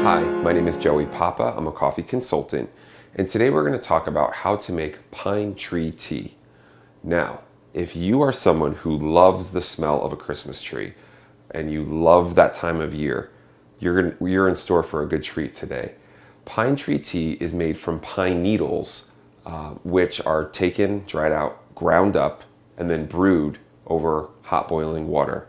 Hi, my name is Joey Papa. I'm a coffee consultant, and today we're going to talk about how to make pine tree tea. Now, if you are someone who loves the smell of a Christmas tree and you love that time of year, you're in store for a good treat today. Pine tree tea is made from pine needles, which are taken, dried out, ground up, and then brewed over hot boiling water.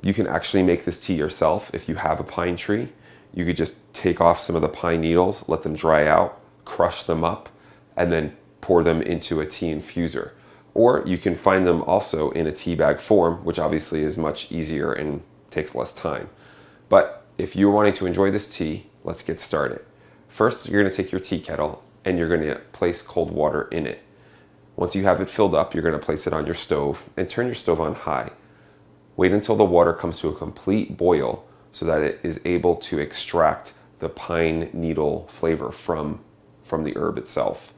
You can actually make this tea yourself if you have a pine tree. You could just take off some of the pine needles, let them dry out, crush them up, and then pour them into a tea infuser. Or you can find them also in a tea bag form, which obviously is much easier and takes less time. But if you're wanting to enjoy this tea, let's get started. First, you're going to take your tea kettle and you're going to place cold water in it. Once you have it filled up, you're going to place it on your stove and turn your stove on high. Wait until the water comes to a complete boil so that it is able to extract the pine needle flavor from the herb itself.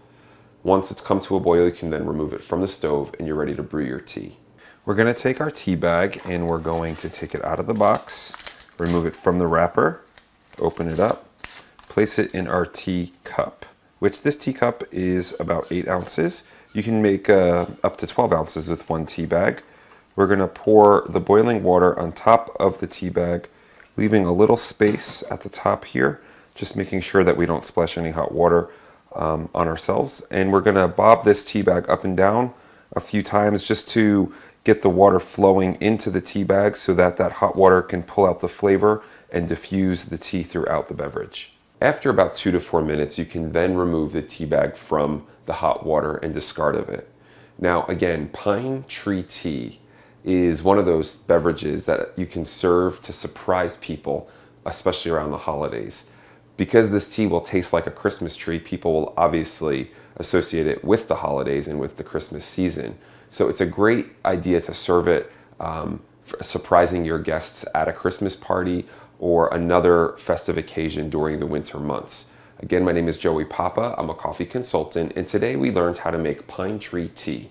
Once it's come to a boil, you can then remove it from the stove and you're ready to brew your tea. We're going to take our tea bag and we're going to take it out of the box, remove it from the wrapper, open it up, place it in our tea cup, which this tea cup is about 8 ounces. You can make up to 12 ounces with one tea bag. We're going to pour the boiling water on top of the tea bag, leaving a little space at the top here, just making sure that we don't splash any hot water on ourselves. And we're going to bob this tea bag up and down a few times just to get the water flowing into the tea bag so that that hot water can pull out the flavor and diffuse the tea throughout the beverage. After about 2 to 4 minutes, you can then remove the tea bag from the hot water and discard of it. Now again, pine tree tea is one of those beverages that you can serve to surprise people, especially around the holidays. Because this tea will taste like a Christmas tree, people will obviously associate it with the holidays and with the Christmas season. So it's a great idea to serve it, surprising your guests at a Christmas party or another festive occasion during the winter months. Again, my name is Joey Papa. I'm a coffee consultant, and today we learned how to make pine tree tea.